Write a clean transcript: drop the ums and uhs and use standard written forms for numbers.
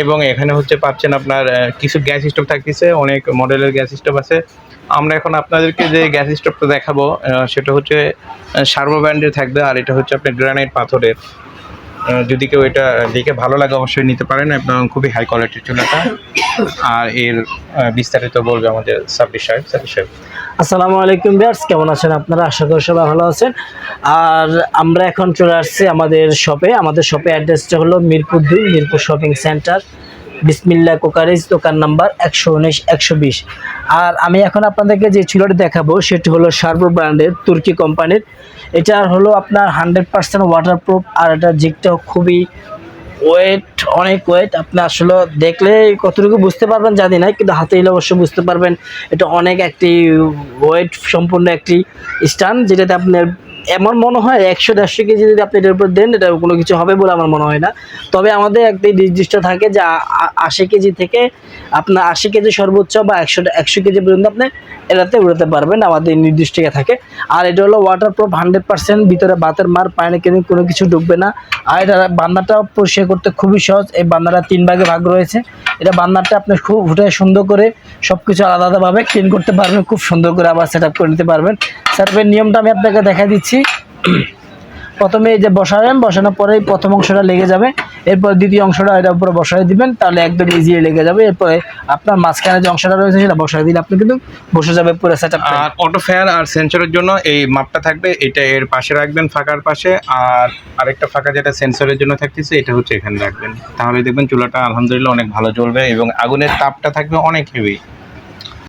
এবং এখানে হচ্ছে পাচ্ছেন আপনার কিছু গ্যাস স্টোভ থাকতেছে, অনেক মডেলের গ্যাস স্টোভ আছে। আমরা এখন আপনাদেরকে যে গ্যাস স্টোভটা দেখাবো সেটা হচ্ছে সার্ভো ব্র্যান্ডের থাকবে, আর এটা হচ্ছে আপনার গ্রানাইট পাথরের। যদি কেউ এটা দেখে ভালো লাগে অবশ্যই নিতে পারেন, এবং খুবই হাই কোয়ালিটির চুলাটা। আর এর বিস্তারিত বলবে আমাদের সাব্বির সাহেব। আসসালামু আলাইকুম ভিউয়ার্স, কেমন আছেন আপনারা? আশা করি সবাই ভালো আছেন। আর আমরা এখন চলে আসছি আমাদের শপে। আমাদের শপে অ্যাড্রেসটা হলো মিরপুর 2, মিরপুর শপিং সেন্টার, বিসমিল্লাহ কোকারিজ, দোকান নাম্বার 119-120। আর আমি এখন আপনাদেরকে যে চুলাটি দেখাবো সেটি হলো সার্ভো ব্র্যান্ডের, তুর্কি কোম্পানির। এটা হলো আপনার 100% ওয়াটারপ্রুফ, আর এটা জিগটাও খুবই ওয়েট, অনেক ওয়েট। আপনি আসলে দেখলে কতটুকু বুঝতে পারবেন জানি না, কিন্তু হাতে এলে অবশ্যই বুঝতে পারবেন এটা অনেক একটি ওয়েট সম্পূর্ণ একটি স্ট্যান্ড, যেটাতে আপনার এমন মনে হয় 100-150 কেজি যদি আপনি এটার উপর দেন এটা কোনো কিছু হবে বলে আমার মনে হয় না। তবে আমাদের একটি নির্দিষ্ট থাকে যে 80 কেজি থেকে আপনার 80 কেজি সর্বোচ্চ, বা 100 কেজি পর্যন্ত আপনি এটাতে উড়াতে পারবেন, আমাদের নির্দিষ্ট থাকে। আর এটা হলো ওয়াটারপ্রুফ 100%, ভিতরে বাতের মার, পানি কিন্তু কোনো কিছু ঢুকবে না। আর এটা বান্নাটা পরিষ্কার করতে খুবই সহজ। এই বান্নাটা 3 ভাগে ভাগ রয়েছে। এটা বান্নাটা আপনি খুব উঠে সুন্দর করে সব কিছু আলাদা আলাদাভাবে ক্লিন করতে পারবেন, খুব সুন্দর করে আবার সেট আপ করে নিতে পারবেন। সার্ভের নিয়মটা আমি আপনাকে দেখা দিচ্ছি। প্রথমে এই যে বসাবেন, বসানোর পরেই প্রথম অংশটা লেগে যাবে, এরপর দ্বিতীয় অংশটা এটার উপরে বসাই দিবেন, তাহলে একদম ইজি লেগে যাবে। এরপরে আপনার মাঝখানে যে অংশটা রয়েছে সেটা বসাই দিলে আপনি কিন্তু বসে যাবে পুরো সেটআপটা। আর অটো ফায়ার আর সেন্সরের জন্য এই মাপটা থাকবে, এটা এর পাশে রাখবেন ফাঁকার পাশে, আর আরেকটা ফাঁকা যেটা সেন্সরের জন্য থাকতেছে এটা হচ্ছে এখানে রাখবেন। তাহলে দেখবেন চুলাটা আলহামদুলিল্লাহ অনেক ভালো জ্বলবে, এবং আগুনের তাপটা থাকবে অনেক হেভি।